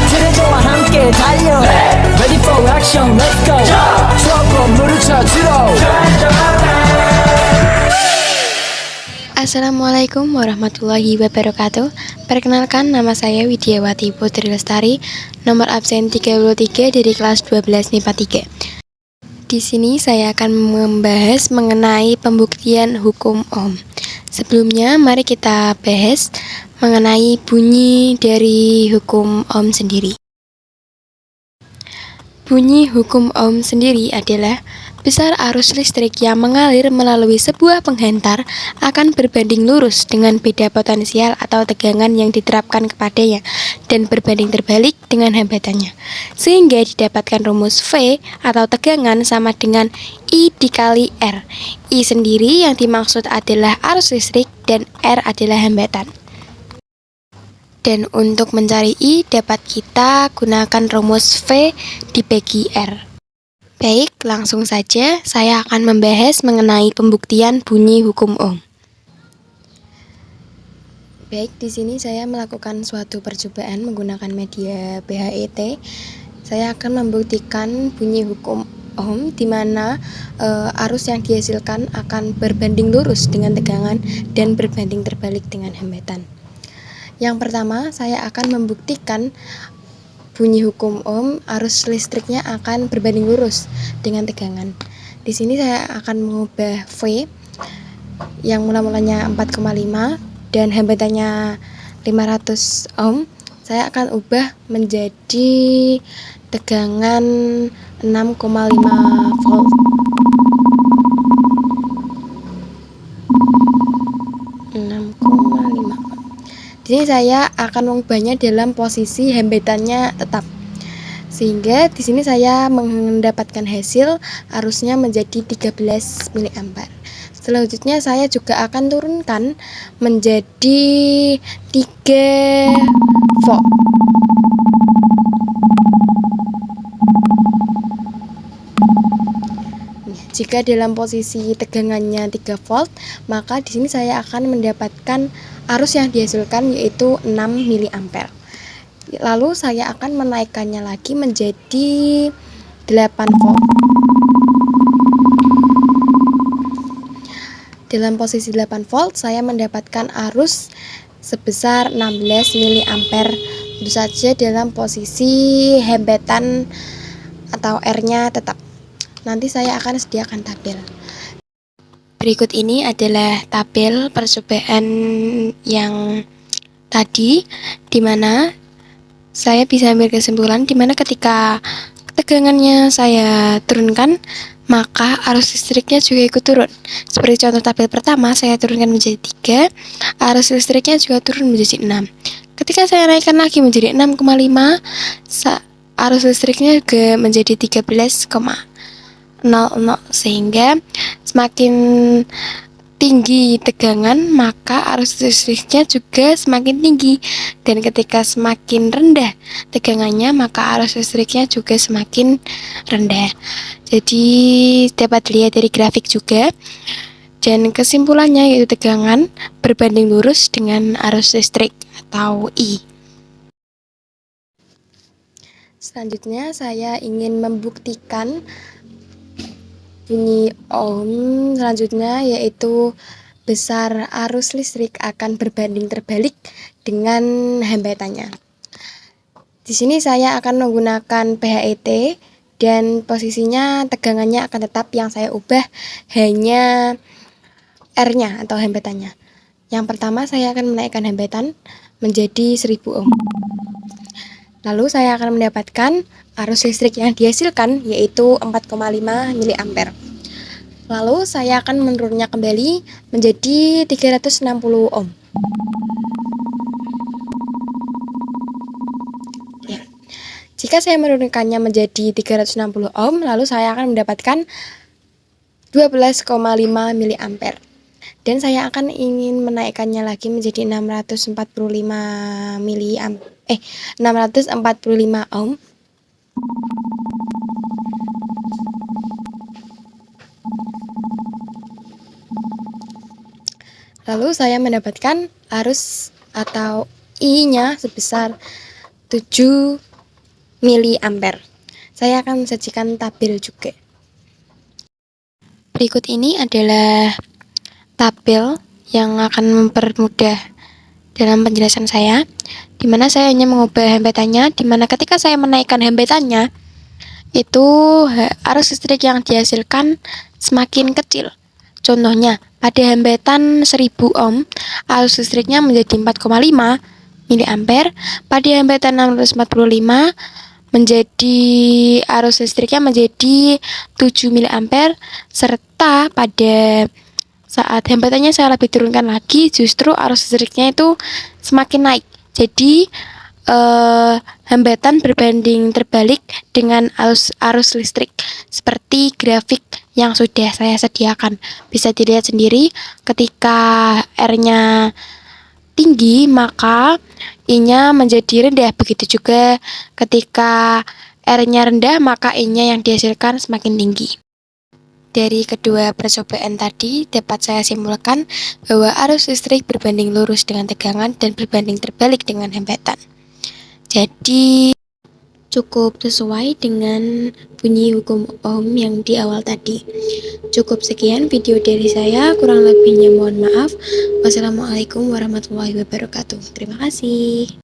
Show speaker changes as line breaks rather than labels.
트레저와 함께 달려 Ready for action, let's go 추억 건물을 찾으러
Assalamualaikum warahmatullahi wabarakatuh. Perkenalkan, nama saya Widiawati Putri Lestari, nomor absen 33 dari kelas 12 MIPA 3. Di sini saya akan membahas mengenai pembuktian hukum Ohm. Sebelumnya, mari kita bahas mengenai bunyi dari hukum Ohm sendiri. Bunyi hukum Ohm sendiri adalah besar arus listrik yang mengalir melalui sebuah penghantar akan berbanding lurus dengan beda potensial atau tegangan yang diterapkan kepadanya dan berbanding terbalik dengan hambatannya, sehingga didapatkan rumus V atau tegangan sama dengan I dikali R. I sendiri yang dimaksud adalah arus listrik dan R adalah hambatan. Dan untuk mencari I dapat kita gunakan rumus V dibagi R. Baik, langsung saja saya akan membahas mengenai pembuktian bunyi hukum Ohm. Baik, di sini saya melakukan suatu percobaan menggunakan media BHET. Saya akan membuktikan bunyi hukum Ohm di mana arus yang dihasilkan akan berbanding lurus dengan tegangan dan berbanding terbalik dengan hambatan. Yang pertama, saya akan membuktikan bunyi hukum Ohm, arus listriknya akan berbanding lurus dengan tegangan. Di sini saya akan mengubah V yang mula-mulanya 4,5 dan hambatannya 500 ohm. Saya akan ubah menjadi tegangan 6,5 volt. Di sini saya akan mengubahnya dalam posisi hambatannya tetap. Sehingga di sini saya mendapatkan hasil arusnya menjadi 13 mA. Selanjutnya saya juga akan turunkan menjadi 3 volt. Jika dalam posisi tegangannya 3 volt, maka di sini saya akan mendapatkan arus yang dihasilkan yaitu 6 mA. Lalu saya akan menaikkannya lagi menjadi 8 volt. Dalam posisi 8 volt, saya mendapatkan arus sebesar 16 mA. Tentu saja dalam posisi hambatan atau R-nya tetap. Nanti saya akan sediakan tabel. Berikut ini adalah tabel percobaan yang tadi, di mana saya bisa ambil kesimpulan di mana ketika tegangannya saya turunkan, maka arus listriknya juga ikut turun. Seperti contoh tabel pertama, saya turunkan menjadi 3, arus listriknya juga turun menjadi 6. Ketika saya naikkan lagi menjadi 6,5, arus listriknya juga menjadi 13,00, sehingga semakin tinggi tegangan maka arus listriknya juga semakin tinggi, dan ketika semakin rendah tegangannya maka arus listriknya juga semakin rendah. Jadi dapat dilihat dari grafik juga, dan kesimpulannya yaitu tegangan berbanding lurus dengan arus listrik atau I. Selanjutnya saya ingin membuktikan bunyi Ohm selanjutnya, yaitu besar arus listrik akan berbanding terbalik dengan hambatannya. Di sini saya akan menggunakan BHET dan posisinya tegangannya akan tetap, yang saya ubah hanya R-nya atau hambatannya. Yang pertama saya akan menaikkan hambatan menjadi 1000 ohm. Lalu saya akan mendapatkan arus listrik yang dihasilkan yaitu 4,5 mA. Lalu saya akan menurunnya kembali menjadi 360 ohm. Ya. Jika saya menurunkannya menjadi 360 ohm, lalu saya akan mendapatkan 12,5 mA. Dan saya akan ingin menaikkannya lagi menjadi 645 ohm. Lalu saya mendapatkan arus atau I-nya sebesar 7 miliampere. Saya akan mensajikan tabel juga. Berikut ini adalah tabel yang akan mempermudah dalam penjelasan saya, di mana saya hanya mengubah hembetannya, di mana ketika saya menaikkan hembetannya, itu arus listrik yang dihasilkan semakin kecil. Contohnya, pada hembetan 1000 ohm, arus listriknya menjadi 4,5 miliampere. Pada hembetan 645 menjadi arus listriknya menjadi 7 miliampere, serta pada saat hembetannya saya lebih turunkan lagi, justru arus listriknya itu semakin naik. Jadi hambatan berbanding terbalik dengan arus listrik, seperti grafik yang sudah saya sediakan. Bisa dilihat sendiri, ketika R-nya tinggi maka I-nya menjadi rendah. Begitu juga ketika R-nya rendah maka I-nya yang dihasilkan semakin tinggi. Dari kedua percobaan tadi dapat saya simpulkan bahwa arus listrik berbanding lurus dengan tegangan dan berbanding terbalik dengan hambatan. Jadi cukup sesuai dengan bunyi hukum Ohm yang di awal tadi. Cukup sekian video dari saya, kurang lebihnya mohon maaf. Wassalamualaikum warahmatullahi wabarakatuh. Terima kasih.